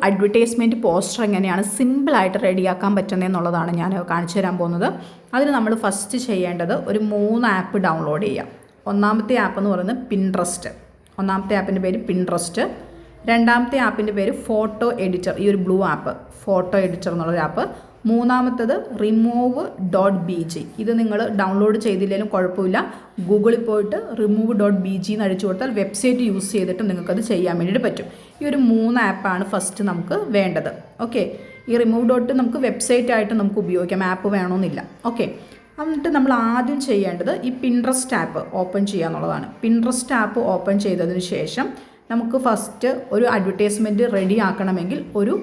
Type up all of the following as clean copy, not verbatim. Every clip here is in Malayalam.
അഡ്വർടൈസ്മെൻറ്റ് പോസ്റ്റർ എങ്ങനെയാണ് സിമ്പിളായിട്ട് റെഡിയാക്കാൻ പറ്റുന്നതെന്നുള്ളതാണ് ഞാൻ കാണിച്ചു തരാൻ പോകുന്നത്. അതിന് നമ്മൾ ഫസ്റ്റ് ചെയ്യേണ്ടത് ഒരു 3 ആപ്പ് ഡൗൺലോഡ് ചെയ്യാം. ഒന്നാമത്തെ ആപ്പ് എന്ന് പറയുന്നത് പിൻട്രസ്റ്റ്. ഒന്നാമത്തെ ആപ്പിൻ്റെ പേര് പിൻട്രസ്റ്റ്. രണ്ടാമത്തെ ആപ്പിൻ്റെ പേര് ഫോട്ടോ എഡിറ്റർ, ഈ ഒരു ബ്ലൂ ആപ്പ് ഫോട്ടോ എഡിറ്റർ എന്നുള്ളൊരു ആപ്പ്. മൂന്നാമത്തത് remove.bg. ഇത് നിങ്ങൾ ഡൗൺലോഡ് ചെയ്തില്ലെങ്കിലും കുഴപ്പമില്ല, ഗൂഗിളിൽ പോയിട്ട് remove.bg എന്ന് അടിച്ചു കൊടുത്താൽ വെബ്സൈറ്റ് യൂസ് ചെയ്തിട്ട് നിങ്ങൾക്കത് ചെയ്യാൻ വേണ്ടിയിട്ട് പറ്റും. ഈ ഒരു 3 ആപ്പാണ് ഫസ്റ്റ് നമുക്ക് വേണ്ടത്. ഓക്കെ, ഈ remove. നമുക്ക് വെബ്സൈറ്റ് ആയിട്ട് നമുക്ക് ഉപയോഗിക്കാം, ആപ്പ് വേണമെന്നില്ല. ഓക്കെ, എന്നിട്ട് നമ്മൾ ആദ്യം ചെയ്യേണ്ടത് ഈ പിൻട്രസ്റ്റ് ആപ്പ് ഓപ്പൺ ചെയ്യുക എന്നുള്ളതാണ്. പിൻട്രസ്റ്റ് ആപ്പ് ഓപ്പൺ ചെയ്തതിന് ശേഷം നമുക്ക് ഫസ്റ്റ് ഒരു അഡ്വർടൈസ്മെൻറ്റ് റെഡി ആക്കണമെങ്കിൽ ഒരു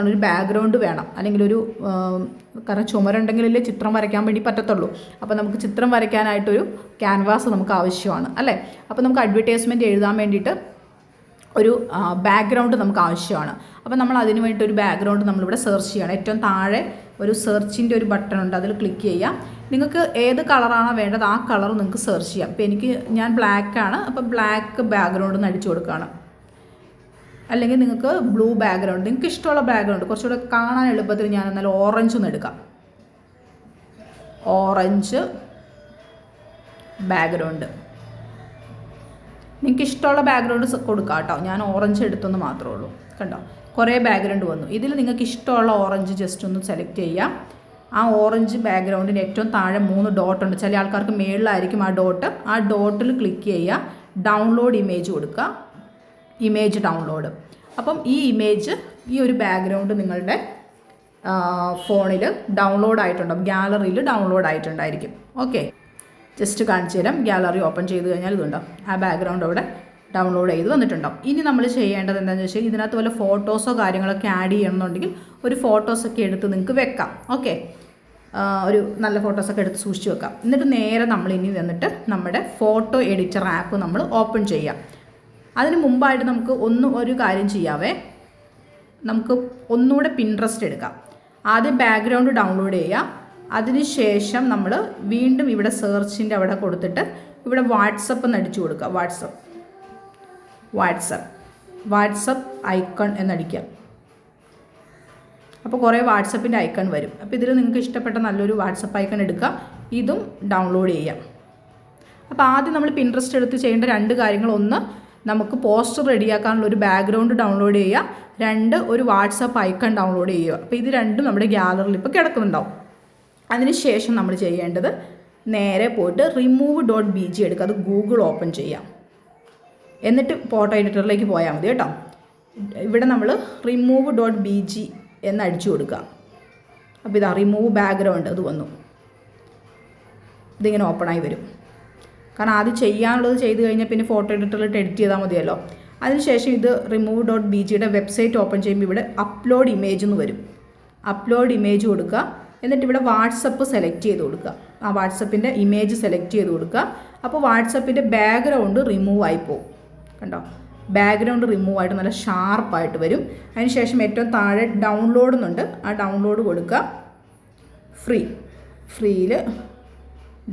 ഒരു ബാക്ക്ഗ്രൗണ്ട് വേണം, അല്ലെങ്കിൽ കാരണം ചുമരുണ്ടെങ്കിലല്ലേ ചിത്രം വരയ്ക്കാൻ വേണ്ടി പറ്റത്തുള്ളൂ. അപ്പോൾ നമുക്ക് ചിത്രം വരയ്ക്കാനായിട്ടൊരു ക്യാൻവാസ് നമുക്ക് ആവശ്യമാണ് അല്ലേ. അപ്പോൾ നമുക്ക് അഡ്വർടൈസ്മെൻറ്റ് എഴുതാൻ വേണ്ടിയിട്ട് ഒരു ബാക്ക്ഗ്രൗണ്ട് നമുക്ക് ആവശ്യമാണ്. അപ്പോൾ നമ്മൾ അതിന് വേണ്ടിയിട്ട് ഒരു ബാക്ക്ഗ്രൗണ്ട് നമ്മളിവിടെ സെർച്ച് ചെയ്യണം. ഏറ്റവും താഴെ ഒരു സെർച്ചിൻ്റെ ഒരു ബട്ടൺ ഉണ്ട്, അതിൽ ക്ലിക്ക് ചെയ്യാം. നിങ്ങൾക്ക് ഏത് കളറാണോ വേണ്ടത് ആ കളർ നിങ്ങൾക്ക് സെർച്ച് ചെയ്യാം. ഇപ്പോൾ ഞാൻ ബ്ലാക്കാണ്, അപ്പോൾ ബ്ലാക്ക് ബാക്ക്ഗ്രൗണ്ട് എന്ന് അടിച്ചു കൊടുക്കുകയാണ്. അല്ലെങ്കിൽ നിങ്ങൾക്ക് ബ്ലൂ ബാക്ക്ഗ്രൗണ്ട്, നിങ്ങൾക്ക് ഇഷ്ടമുള്ള ബാക്ക്ഗ്രൗണ്ട് കുറച്ചുകൂടെ കാണാൻ എളുപ്പത്തിൽ ഞാൻ എന്നാൽ ഓറഞ്ച് ഒന്ന് എടുക്കാം. ഓറഞ്ച് ബാക്ക്ഗ്രൗണ്ട് നിങ്ങൾക്ക് ഇഷ്ടമുള്ള ബാക്ക്ഗ്രൗണ്ട് കൊടുക്കാം കേട്ടോ. ഞാൻ ഓറഞ്ച് എടുത്തെന്ന് മാത്രമേ ഉള്ളൂ. കണ്ടോ, കുറേ ബാക്ക്ഗ്രൗണ്ട് വന്നു. ഇതിൽ നിങ്ങൾക്ക് ഇഷ്ടമുള്ള ഓറഞ്ച് ജസ്റ്റ് ഒന്ന് സെലക്ട് ചെയ്യാം. ആ ഓറഞ്ച് ബാക്ക്ഗ്രൗണ്ടിന് ഏറ്റവും താഴെ 3 ഡോട്ട് ഉണ്ട്. ചില ആൾക്കാർക്ക് മേളിലായിരിക്കും ആ ഡോട്ട്. ആ ഡോട്ടിൽ ക്ലിക്ക് ചെയ്യുക, ഡൗൺലോഡ് ഇമേജ് കൊടുക്കുക, ഇമേജ് ഡൗൺലോഡ്. അപ്പം ഈ ഇമേജ്, ഈ ഒരു ബാക്ക്ഗ്രൗണ്ട് നിങ്ങളുടെ ഫോണിൽ ഡൗൺലോഡ് ആയിട്ടുണ്ടാകും, ഗാലറിയിൽ ഡൗൺലോഡ് ആയിട്ടുണ്ടായിരിക്കും. ഓക്കെ, ജസ്റ്റ് കാണിച്ചു തരാം. ഗാലറി ഓപ്പൺ ചെയ്ത് കഴിഞ്ഞാൽ ഇതുണ്ടാവും, ആ ബാക്ക്ഗ്രൗണ്ട് അവിടെ ഡൗൺലോഡ് ചെയ്ത് വന്നിട്ടുണ്ടാവും. ഇനി നമ്മൾ ചെയ്യേണ്ടത് എന്താണെന്ന് വെച്ചാൽ ഇതിനകത്ത് വല്ല ഫോട്ടോസോ കാര്യങ്ങളൊക്കെ ആഡ് ചെയ്യണമെന്നുണ്ടെങ്കിൽ ഒരു ഫോട്ടോസൊക്കെ എടുത്ത് നിങ്ങൾക്ക് വെക്കാം. ഓക്കെ, ഒരു നല്ല ഫോട്ടോസൊക്കെ എടുത്ത് സൂക്ഷിച്ച് വെക്കാം. എന്നിട്ട് നേരെ നമ്മൾ ഇനി വന്നിട്ട് നമ്മുടെ ഫോട്ടോ എഡിറ്റർ ആപ്പ് നമ്മൾ ഓപ്പൺ ചെയ്യാം. അതിന് മുമ്പായിട്ട് നമുക്ക് ഒരു കാര്യം ചെയ്യാവേ. നമുക്ക് ഒന്നുകൂടെ പിൻട്രസ്റ്റ് എടുക്കാം. ആദ്യം ബാക്ക്ഗ്രൗണ്ട് ഡൗൺലോഡ് ചെയ്യുക. അതിനുശേഷം നമ്മൾ വീണ്ടും ഇവിടെ സെർച്ചിൻ്റെ അവിടെ കൊടുത്തിട്ട് ഇവിടെ വാട്സപ്പ് എന്ന് അടിച്ചു കൊടുക്കുക. വാട്സപ്പ് ഐക്കൺ എന്നടിക്കുക. അപ്പോൾ കുറേ വാട്സപ്പിൻ്റെ ഐക്കൺ വരും. അപ്പോൾ ഇതിൽ നിങ്ങൾക്ക് ഇഷ്ടപ്പെട്ട നല്ലൊരു വാട്സപ്പ് ഐക്കൺ എടുക്കുക, ഇതും ഡൗൺലോഡ് ചെയ്യാം. അപ്പോൾ ആദ്യം നമ്മൾ പിൻട്രസ്റ്റ് എടുത്ത് ചെയ്യേണ്ട 2 കാര്യങ്ങൾ: ഒന്ന്, നമുക്ക് പോസ്റ്റർ റെഡിയാക്കാനുള്ള ഒരു ബാക്ക്ഗ്രൗണ്ട് ഡൗൺലോഡ് ചെയ്യുക. 2, ഒരു വാട്സപ്പ് ഐക്കൺ ഡൗൺലോഡ് ചെയ്യുക. അപ്പോൾ ഇത് രണ്ടും നമ്മുടെ ഗാലറിയിൽ ഇപ്പോൾ കിടക്കുന്നുണ്ടാവും. അതിനുശേഷം നമ്മൾ ചെയ്യേണ്ടത് നേരെ പോയിട്ട് remove.bg എടുക്കുക. അത് ഗൂഗിൾ ഓപ്പൺ ചെയ്യാം. എന്നിട്ട് ഫോട്ടോ എഡിറ്ററിലേക്ക് പോയാൽ മതി കേട്ടോ. ഇവിടെ നമ്മൾ remove.bg എന്ന് അടിച്ചു കൊടുക്കുക. അപ്പോൾ ഇതാ റിമൂവ് ബാക്ക്ഗ്രൗണ്ട്, അത് വന്നു. ഇതിങ്ങനെ ഓപ്പണായി വരും. കാരണം ആദ്യം ചെയ്യാനുള്ളത് ചെയ്ത് കഴിഞ്ഞാൽ പിന്നെ ഫോട്ടോ എഡിറ്ററിലിട്ട് എഡിറ്റ് ചെയ്താൽ മതിയല്ലോ. അതിനുശേഷം ഇത് remove.bgയുടെ വെബ്സൈറ്റ് ഓപ്പൺ ചെയ്യുമ്പോൾ ഇവിടെ അപ്ലോഡ് ഇമേജ് എന്ന് വരും. അപ്ലോഡ് ഇമേജ് കൊടുക്കുക. എന്നിട്ട് ഇവിടെ വാട്സപ്പ് സെലക്ട് ചെയ്ത് കൊടുക്കുക. ആ വാട്സപ്പിൻ്റെ ഇമേജ് സെലക്ട് ചെയ്ത് കൊടുക്കുക. അപ്പോൾ വാട്സപ്പിൻ്റെ ബാക്ക്ഗ്രൗണ്ട് റിമൂവ് ആയി പോകും. കണ്ടോ, ബാക്ക്ഗ്രൗണ്ട് റിമൂവ് ആയിട്ട് നല്ല ഷാർപ്പായിട്ട് വരും. അതിനുശേഷം ഏറ്റവും താഴെ ഡൗൺലോഡ് എന്നുണ്ട്, ആ ഡൗൺലോഡ് കൊടുക്കുക. ഫ്രീയിൽ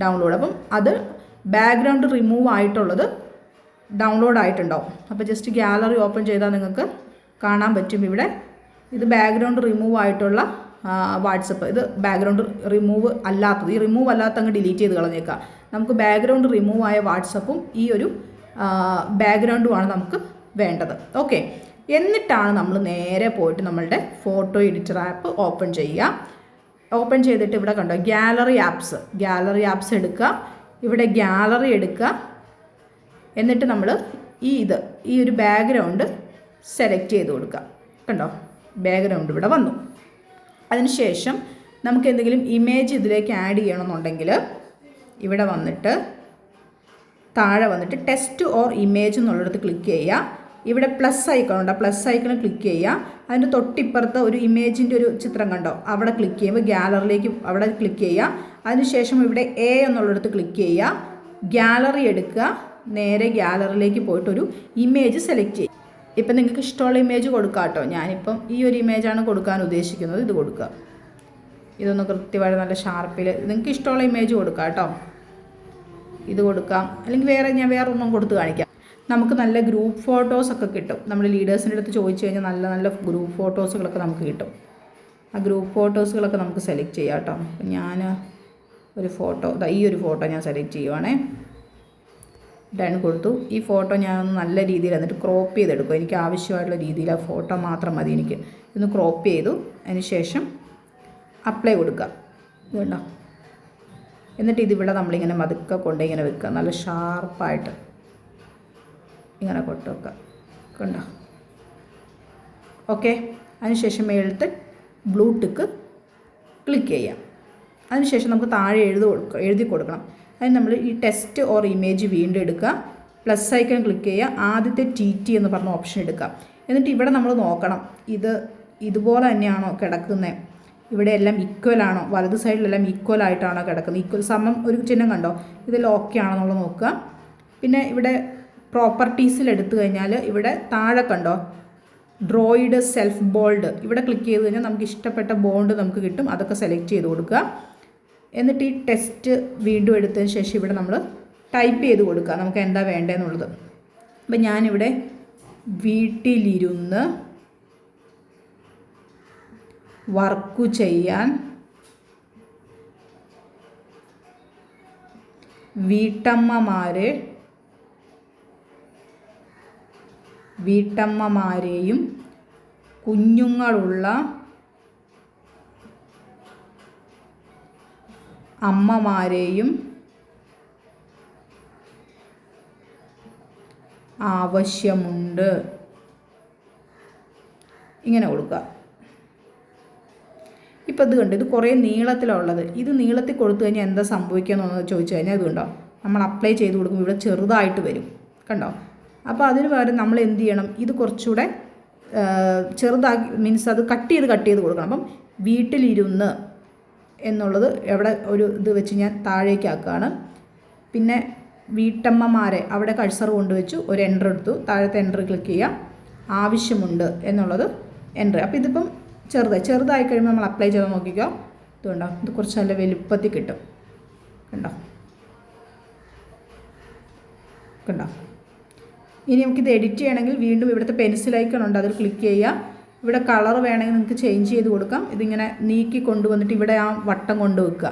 ഡൗൺലോഡ്. അപ്പം അത് ബാക്ക്ഗ്രൗണ്ട് റിമൂവ് ആയിട്ടുള്ളത് ഡൗൺലോഡ് ആയിട്ടുണ്ടാവും. അപ്പോൾ ജസ്റ്റ് ഗാലറി ഓപ്പൺ ചെയ്താൽ നിങ്ങൾക്ക് കാണാൻ പറ്റും. ഇവിടെ ഇത് ബാക്ക്ഗ്രൗണ്ട് റിമൂവ് ആയിട്ടുള്ള വാട്സപ്പ്. ഇത് ബാക്ക്ഗ്രൗണ്ട് റിമൂവ് അല്ലാത്തത്. ഈ റിമൂവ് അല്ലാത്ത അങ്ങ് ഡിലീറ്റ് ചെയ്ത് കളഞ്ഞേക്കാം. നമുക്ക് ബാക്ക്ഗ്രൗണ്ട് റിമൂവ് ആയ വാട്സപ്പും ഈ ഒരു ബാക്ക്ഗ്രൗണ്ടുമാണ് നമുക്ക് വേണ്ടത്. ഓക്കെ, എന്നിട്ടാണ് നമ്മൾ നേരെ പോയിട്ട് നമ്മളുടെ ഫോട്ടോ എഡിറ്റർ ആപ്പ് ഓപ്പൺ ചെയ്യുക. ഓപ്പൺ ചെയ്തിട്ട് ഇവിടെ കണ്ടോ ഗാലറി ആപ്സ് എടുക്കുക. ഇവിടെ ഗാലറി എടുക്കുക. എന്നിട്ട് നമ്മൾ ഈ ഒരു ബാക്ക്ഗ്രൗണ്ട് സെലക്ട് ചെയ്ത് കൊടുക്കുക. കണ്ടോ, ബാക്ക്ഗ്രൗണ്ട് ഇവിടെ വന്നു. അതിനുശേഷം നമുക്ക് എന്തെങ്കിലും ഇമേജ് ഇതിലേക്ക് ആഡ് ചെയ്യണമെന്നുണ്ടെങ്കിൽ ഇവിടെ വന്നിട്ട് താഴെ വന്നിട്ട് ടെക്സ്റ്റ് ഓർ ഇമേജ് എന്നുള്ളിടത്ത് ക്ലിക്ക് ചെയ്യുക. ഇവിടെ പ്ലസ് ഐക്കൺ ഉണ്ട്, പ്ലസ് ഐക്കൺ ക്ലിക്ക് ചെയ്യുക. അതിൻ്റെ തൊട്ടിപ്പുറത്ത് ഒരു ഇമേജിൻ്റെ ഒരു ചിത്രം കണ്ടോ, അവിടെ ക്ലിക്ക് ചെയ്യുമ്പോൾ ഗാലറിയിലേക്ക് അവിടെ ക്ലിക്ക് ചെയ്യുക. അതിനുശേഷം ഇവിടെ എ എന്നുള്ളിടത്ത് ക്ലിക്ക് ചെയ്യുക. ഗാലറി എടുക്കുക. നേരെ ഗാലറിയിലേക്ക് പോയിട്ടൊരു ഇമേജ് സെലക്ട് ചെയ്യുക. ഇപ്പം നിങ്ങൾക്ക് ഇഷ്ടമുള്ള ഇമേജ് കൊടുക്കാം കേട്ടോ. ഞാനിപ്പം ഈ ഒരു ഇമേജാണ് കൊടുക്കാൻ ഉദ്ദേശിക്കുന്നത്. ഇത് കൊടുക്കുക. ഇതൊന്ന് കൃത്യമായിട്ട് നല്ല ഷാർപ്പിൽ നിങ്ങൾക്ക് ഇഷ്ടമുള്ള ഇമേജ് കൊടുക്കാം കേട്ടോ. ഇത് കൊടുക്കാം, അല്ലെങ്കിൽ ഞാൻ വേറെ ഒന്നും കൊടുത്ത് കാണിക്കാം. നമുക്ക് നല്ല ഗ്രൂപ്പ് ഫോട്ടോസൊക്കെ കിട്ടും. നമ്മൾ ലീഡേഴ്സിൻ്റെ അടുത്ത് ചോദിച്ചു കഴിഞ്ഞാൽ നല്ല നല്ല ഗ്രൂപ്പ് ഫോട്ടോസുകളൊക്കെ നമുക്ക് കിട്ടും. ആ ഗ്രൂപ്പ് ഫോട്ടോസുകളൊക്കെ നമുക്ക് സെലക്ട് ചെയ്യാം കേട്ടോ. ഞാൻ ഒരു ഫോട്ടോ, ഈ ഒരു ഫോട്ടോ ഞാൻ സെലക്ട് ചെയ്യുവാണേ. ഡൺ കൊടുത്തു. ഈ ഫോട്ടോ ഞാൻ നല്ല രീതിയിൽ എന്നിട്ട് ക്രോപ്പ് ചെയ്തെടുക്കും. എനിക്ക് ആവശ്യമായിട്ടുള്ള രീതിയിൽ ആ ഫോട്ടോ മാത്രം മതി എനിക്ക്. ഇതൊന്ന് ക്രോപ്പ് ചെയ്തു. അതിന് ശേഷം അപ്ലൈ കൊടുക്കുക. ഇതുണ്ടോ. എന്നിട്ട് ഇതിവിടെ നമ്മളിങ്ങനെ മതുക്കെ കൊണ്ട് ഇങ്ങനെ വെക്കുക. നല്ല ഷാർപ്പായിട്ട് ഇങ്ങനെ കൊട്ട് വെക്കുക. കണ്ടോ. ഓക്കെ. അതിനുശേഷം മേളത്തെ ബ്ലൂ ടിക്ക് ക്ലിക്ക് ചെയ്യാം. അതിനുശേഷം നമുക്ക് താഴെ എഴുതി കൊടുക്കണം. അതിന് നമ്മൾ ഈ ടെക്സ്റ്റ് ഓർ ഇമേജ് വീണ്ടും എടുക്കുക. പ്ലസ് ഐക്കൺ ക്ലിക്ക് ചെയ്യുക. ആദ്യത്തെ TT എന്ന് പറഞ്ഞ ഓപ്ഷൻ എടുക്കുക. എന്നിട്ട് ഇവിടെ നമ്മൾ നോക്കണം ഇതുപോലെ തന്നെയാണോ കിടക്കുന്നത്, ഇവിടെ എല്ലാം ഈക്വൽ ആണോ, വലത് സൈഡിലെല്ലാം ഈക്വൽ ആയിട്ടാണോ കിടക്കുന്നത്, ഈക്വൽ സമം ഒരു ചിഹ്നം കണ്ടോ, ഇതിൽ ഓക്കെ ആണെന്നുള്ളത് നോക്കുക. പിന്നെ ഇവിടെ പ്രോപ്പർട്ടീസിൽ എടുത്തു കഴിഞ്ഞാൽ ഇവിടെ താഴെ കണ്ടോ ഡ്രോയിഡ് സെൽഫ് ബോൾഡ്, ഇവിടെ ക്ലിക്ക് ചെയ്ത് കഴിഞ്ഞാൽ നമുക്ക് ഇഷ്ടപ്പെട്ട ബോണ്ട് നമുക്ക് കിട്ടും. അതൊക്കെ സെലക്ട് ചെയ്ത് കൊടുക്കുക. എന്നിട്ട് ഈ ടെക്സ്റ്റ് വീണ്ടും എടുത്തതിന് ശേഷം ഇവിടെ നമ്മൾ ടൈപ്പ് ചെയ്ത് കൊടുക്കുക നമുക്ക് എന്താ വേണ്ടതെന്നുള്ളത്. അപ്പം ഞാനിവിടെ വീട്ടിലിരുന്ന് വർക്ക് ചെയ്യാൻ വീട്ടമ്മമാരെയും കുഞ്ഞുങ്ങളുള്ള അമ്മമാരെയും ആവശ്യമുണ്ട്. ഇങ്ങനെ കൊടുക്കുക. ഇപ്പോൾ ഇത് കണ്ട് ഇത് കുറേ നീളത്തിലുള്ളത്. ഇത് നീളത്തിൽ കൊടുത്തു കഴിഞ്ഞാൽ എന്താ സംഭവിക്കുകയെന്ന് ചോദിച്ചു കഴിഞ്ഞാൽ ഇതുണ്ടോ നമ്മൾ അപ്ലൈ ചെയ്ത് കൊടുക്കുമ്പോൾ ഇവിടെ ചെറുതായിട്ട് വരും കണ്ടോ. അപ്പോൾ അതിന് പകരം നമ്മൾ എന്ത് ചെയ്യണം, ഇത് കുറച്ചുകൂടെ ചെറുതാക്കി മീൻസ് അത് കട്ട് ചെയ്ത് കൊടുക്കണം. അപ്പം വീട്ടിലിരുന്ന് എന്നുള്ളത് എവിടെ ഒരു ഇത് വെച്ച് ഞാൻ താഴേക്ക് ആക്കുകയാണ്. പിന്നെ വീട്ടമ്മമാരെ അവിടെ കഴ്സർ കൊണ്ടുവച്ചു ഒരു എൻ്റർ എടുത്തു. താഴത്തെ എൻ്റർ ക്ലിക്ക് ചെയ്യുക. ആവശ്യമുണ്ട് എന്നുള്ളത് എൻ്റർ. അപ്പോൾ ഇതിപ്പം ചെറുതായി കഴിയുമ്പോൾ നമ്മൾ അപ്ലൈ ചെയ്ത് നോക്കിക്കോ. ഇതുകൊണ്ടോ ഇത് കുറച്ച് നല്ല വലുപ്പത്തിൽ കിട്ടും കണ്ടോ. ഇനി നമുക്കിത് എഡിറ്റ് ചെയ്യണമെങ്കിൽ വീണ്ടും ഇവിടുത്തെ പെൻസിൽ ഐക്കൺ ഉണ്ട്, അതിൽ ക്ലിക്ക് ചെയ്യുക. ഇവിടെ കളർ വേണമെങ്കിൽ നിങ്ങൾക്ക് ചേഞ്ച് ചെയ്ത് കൊടുക്കാം. ഇതിങ്ങനെ നീക്കി കൊണ്ടുവന്നിട്ട് ഇവിടെ ആ വട്ടം കൊണ്ട് വെക്കുക.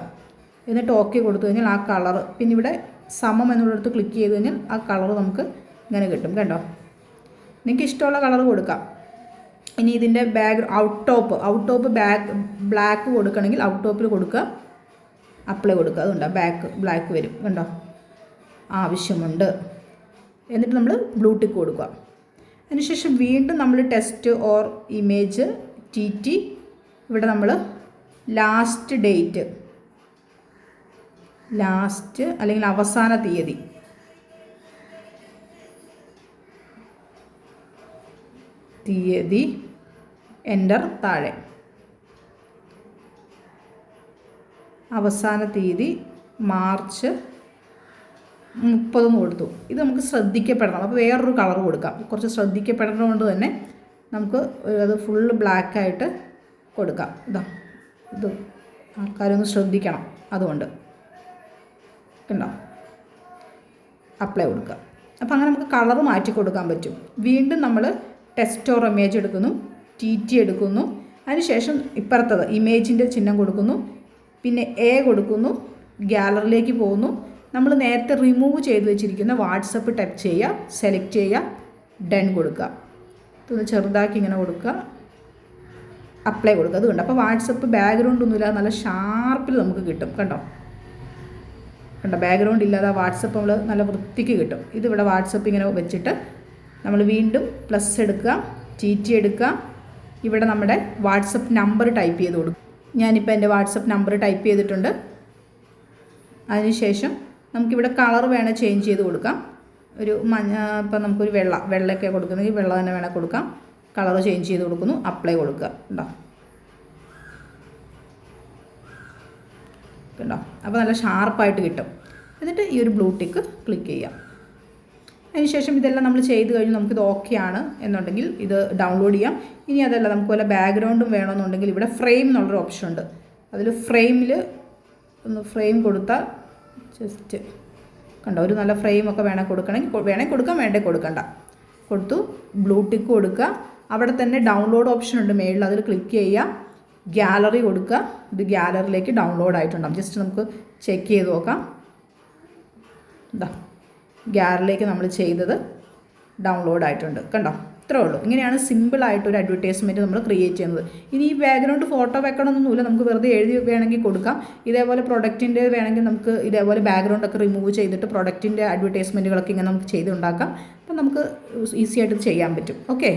എന്നിട്ട് ഓക്കെ കൊടുത്തു കഴിഞ്ഞാൽ ആ കളർ, പിന്നെ ഇവിടെ സമം എന്നുള്ളിടത്ത് ക്ലിക്ക് ചെയ്ത് കഴിഞ്ഞാൽ ആ കളർ നമുക്ക് ഇങ്ങനെ കിട്ടും കണ്ടോ. നിങ്ങൾക്ക് ഇഷ്ടമുള്ള കളർ കൊടുക്കാം. ഇനി ഇതിൻ്റെ ഔട്ട് ടോപ്പ് ബ്ലാക്ക് കൊടുക്കണമെങ്കിൽ ഔട്ട് ടോപ്പിൽ കൊടുക്കുക, അപ്ലൈ കൊടുക്കുക. അതുകൊണ്ടോ ബ്ലാക്ക് വരും കണ്ടോ. ആവശ്യമുണ്ട്. എന്നിട്ട് നമ്മൾ ബ്ലൂ ടിക്ക് കൊടുക്കുക. അതിനുശേഷം വീണ്ടും നമ്മൾ ടെക്സ്റ്റ് ഓർ ഇമേജ് TT ഇവിടെ നമ്മൾ ലാസ്റ്റ് ഡേറ്റ് അല്ലെങ്കിൽ അവസാന തീയതി എൻ്റർ താഴെ. അവസാന തീയതി മാർച്ച് 30 കൊടുത്തു. ഇത് നമുക്ക് ശ്രദ്ധിക്കപ്പെടണം. അപ്പോൾ വേറൊരു കളർ കൊടുക്കാം. കുറച്ച് ശ്രദ്ധിക്കപ്പെടുന്നത് കൊണ്ട് തന്നെ നമുക്ക് അത് ഫുള്ള് ബ്ലാക്കായിട്ട് കൊടുക്കാം. ഇത് ആൾക്കാരൊന്ന് ശ്രദ്ധിക്കണം, അതുകൊണ്ട് കണ്ടോ. അപ്ലൈ കൊടുക്കുക. അപ്പോൾ അങ്ങനെ നമുക്ക് കളർ മാറ്റി കൊടുക്കാൻ പറ്റും. വീണ്ടും നമ്മൾ ടെക്സ്റ്റ് ഓർ ഇമേജ് എടുക്കുന്നു, TT എടുക്കുന്നു. അതിനുശേഷം ഇപ്പുറത്തത് ഇമേജിൻ്റെ ചിഹ്നം കൊടുക്കുന്നു, പിന്നെ A കൊടുക്കുന്നു, ഗാലറിയിലേക്ക് പോകുന്നു. നമ്മൾ നേരത്തെ റിമൂവ് ചെയ്ത് വെച്ചിരിക്കുന്ന വാട്സപ്പ് ടച്ച് ചെയ്യുക, സെലക്ട് ചെയ്യുക, ഡൺ കൊടുക്കുക. ഇതൊന്ന് ചെറുതാക്കി ഇങ്ങനെ കൊടുക്കുക, അപ്ലൈ കൊടുക്കുക. അതുകൊണ്ട് അപ്പോൾ വാട്സപ്പ് ബാക്ക്ഗ്രൗണ്ട് ഒന്നുമില്ലാതെ നല്ല ഷാർപ്പിൽ നമുക്ക് കിട്ടും കണ്ടോ. ബാക്ക്ഗ്രൗണ്ട് ഇല്ലാതെ വാട്സപ്പ് നമ്മൾ നല്ല വൃത്തിക്ക് കിട്ടും. ഇതിവിടെ വാട്സപ്പ് ഇങ്ങനെ വെച്ചിട്ട് നമ്മൾ വീണ്ടും പ്ലസ് എടുക്കുക, TT എടുക്കുക. ഇവിടെ നമ്മുടെ വാട്സപ്പ് നമ്പർ ടൈപ്പ് ചെയ്ത് കൊടുക്കും. ഞാനിപ്പോൾ എൻ്റെ വാട്സപ്പ് നമ്പർ ടൈപ്പ് ചെയ്തിട്ടുണ്ട്. അതിനുശേഷം നമുക്കിവിടെ കളർ വേണേൽ ചേഞ്ച് ചെയ്ത് കൊടുക്കാം. ഒരു ഇപ്പം നമുക്കൊരു വെള്ളയൊക്കെ കൊടുക്കുന്നെങ്കിൽ വെള്ള തന്നെ വേണേൽ കൊടുക്കാം. കളർ ചേഞ്ച് ചെയ്ത് കൊടുക്കുന്നു, അപ്ലൈ കൊടുക്കുക കണ്ടോ. അപ്പോൾ നല്ല ഷാർപ്പായിട്ട് കിട്ടും. എന്നിട്ട് ഈ ഒരു ബ്ലൂ ടിക്ക് ക്ലിക്ക് ചെയ്യാം. അതിനുശേഷം ഇതെല്ലാം നമ്മൾ ചെയ്ത് കഴിഞ്ഞ് നമുക്കിത് ഓക്കെ ആണ് എന്നുണ്ടെങ്കിൽ ഇത് ഡൗൺലോഡ് ചെയ്യാം. ഇനി അതല്ല നമുക്ക് വല്ല ബാക്ക്ഗ്രൗണ്ടും വേണമെന്നുണ്ടെങ്കിൽ ഇവിടെ ഫ്രെയിം എന്നുള്ളൊരു ഓപ്ഷൻ ഉണ്ട്. അതിൽ ഫ്രെയിമിൽ ഒന്ന് ഫ്രെയിം കൊടുത്താൽ ജസ്റ്റ് കണ്ടോ, ഒരു നല്ല ഫ്രെയിമൊക്കെ വേണേൽ കൊടുക്കാം, വേണ്ടേ കൊടുക്കണ്ട. കൊടുത്തു, ബ്ലൂ ടിക്ക് കൊടുക്കുക. അവിടെ തന്നെ ഡൗൺലോഡ് ഓപ്ഷൻ ഉണ്ട് മേളിൽ, അതിൽ ക്ലിക്ക് ചെയ്യുക, ഗാലറി കൊടുക്കുക. ഇത് ഗാലറിയിലേക്ക് ഡൗൺലോഡ് ആയിട്ടുണ്ടാകും. ജസ്റ്റ് നമുക്ക് ചെക്ക് ചെയ്ത് നോക്കാം. ഇതാ ഗാലറിയിലേക്ക് നമ്മൾ ചെയ്തത് ഡൗൺലോഡ് ആയിട്ടുണ്ട്. കണ്ടോ, ഇത്രേ ഉള്ളൂ. ഇങ്ങനെയാണ് സിമ്പിളായിട്ടൊരു അഡ്വർടൈസ്മെൻറ്റ് നമ്മൾ ക്രിയേറ്റ് ചെയ്യുന്നത്. ഇനി ഈ ബാക്ക്ഗ്രൗണ്ട് ഫോട്ടോ വെക്കണമെന്നൊന്നുമില്ല, നമുക്ക് വെറുതെ എഴുതി വേണമെങ്കിൽ കൊടുക്കാം. ഇതേപോലെ പ്രൊഡക്റ്റിൻ്റെ വേണമെങ്കിൽ നമുക്ക് ഇതേപോലെ ബാക്ക്ഗ്രൗണ്ടൊക്കെ റിമൂവ് ചെയ്തിട്ട് പ്രൊഡക്റ്റിൻ്റെ അഡ്വർടൈസ്മെൻറ്റുകളൊക്കെ ഇങ്ങനെ നമുക്ക് ചെയ്തുണ്ടാക്കാം. അപ്പം നമുക്ക് ഈസി ആയിട്ട് ചെയ്യാൻ പറ്റും. ഓക്കെ.